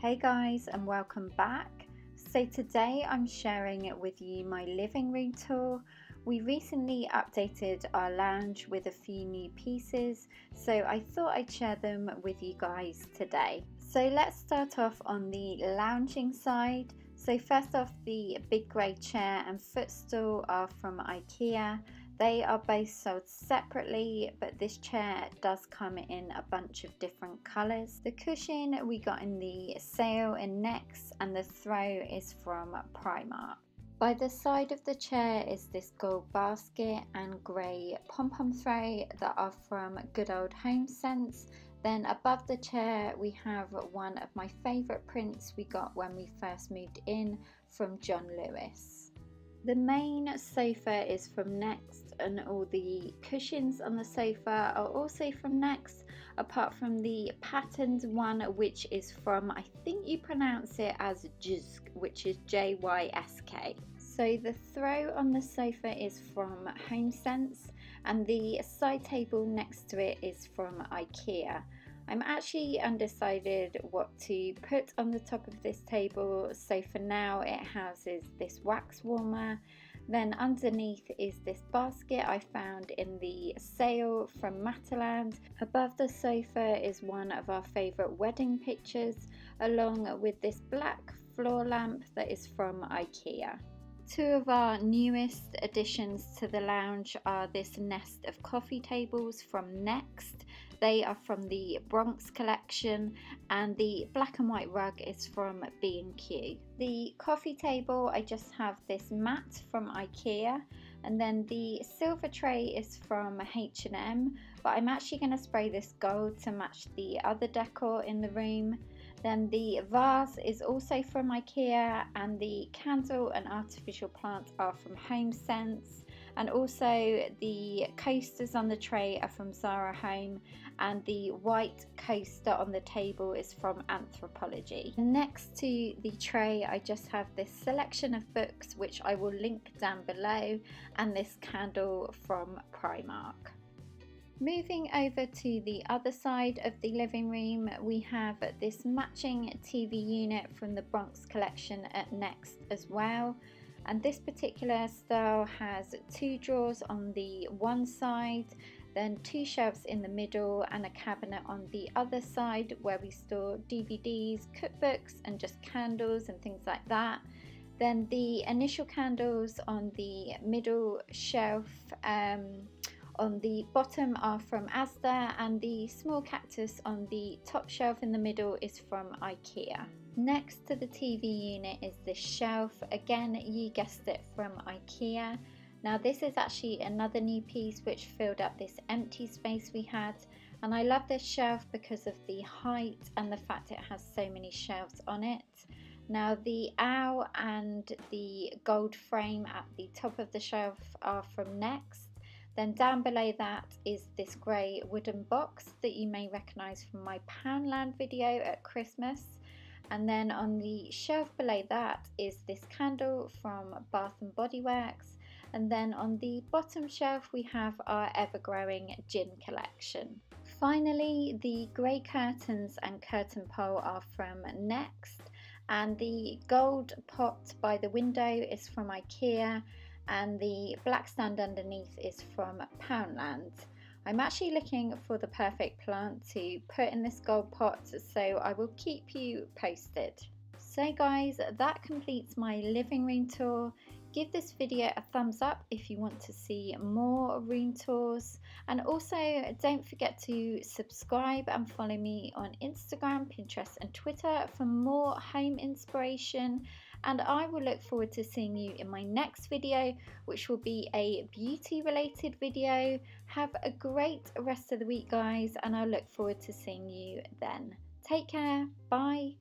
Hey guys, and welcome back. So today I'm sharing with you my living room tour. We recently updated our lounge with a few new pieces, so I thought I'd share them with you guys today. So let's start off on the lounging side. So first off, the big grey chair and footstool are from Ikea. They are both sold separately, but this chair does come in a bunch of different colours. The cushion we got in the sale in Next, and the throw is from Primark. By the side of the chair is this gold basket and grey pom-pom throw that are from Good Old Home Sense. Then above the chair we have one of my favourite prints we got when we first moved in from John Lewis. The main sofa is from Next, and all the cushions on the sofa are also from Next, apart from the patterned one, which is from, I think you pronounce it as Jysk, which is Jysk. So the throw on the sofa is from HomeSense, and the side table next to it is from Ikea. I'm actually undecided what to put on the top of this table, so for now it houses this wax warmer. Then underneath is this basket I found in the sale from Matalan. Above the sofa is one of our favourite wedding pictures, along with this black floor lamp that is from Ikea. Two of our newest additions to the lounge are this nest of coffee tables from Next. They are from the Bronx collection, and the black and white rug is from B&Q. The coffee table, I just have this mat from Ikea, and then the silver tray is from H&M, but I'm actually going to spray this gold to match the other decor in the room. Then the vase is also from Ikea, and the candle and artificial plant are from HomeSense, and also the coasters on the tray are from Zara Home, and the white coaster on the table is from Anthropology. Next to the tray I just have this selection of books which I will link down below, and this candle from Primark. Moving over to the other side of the living room, we have this matching TV unit from the Bronx collection at Next as well. And this particular style has two drawers on the one side, then two shelves in the middle, and a cabinet on the other side where we store DVDs, cookbooks, and just candles and things like that. Then the initial candles on the middle shelf on the bottom are from Asda, and the small cactus on the top shelf in the middle is from Ikea. Next to the TV unit is this shelf, again you guessed it, from Ikea. Now this is actually another new piece which filled up this empty space we had, and I love this shelf because of the height and the fact it has so many shelves on it. Now the owl and the gold frame at the top of the shelf are from Next. Then down below that is this grey wooden box that you may recognise from my Poundland video at Christmas. And then on the shelf below that is this candle from Bath and Body Works. And then on the bottom shelf we have our ever-growing gin collection. Finally, the grey curtains and curtain pole are from Next, and the gold pot by the window is from Ikea, and the black stand underneath is from Poundland. I'm actually looking for the perfect plant to put in this gold pot, so I will keep you posted. So guys, that completes my living room tour. Give this video a thumbs up if you want to see more room tours, and also don't forget to subscribe and follow me on Instagram, Pinterest and Twitter for more home inspiration, and I will look forward to seeing you in my next video, which will be a beauty related video. Have a great rest of the week guys, and I look forward to seeing you then. Take care, bye.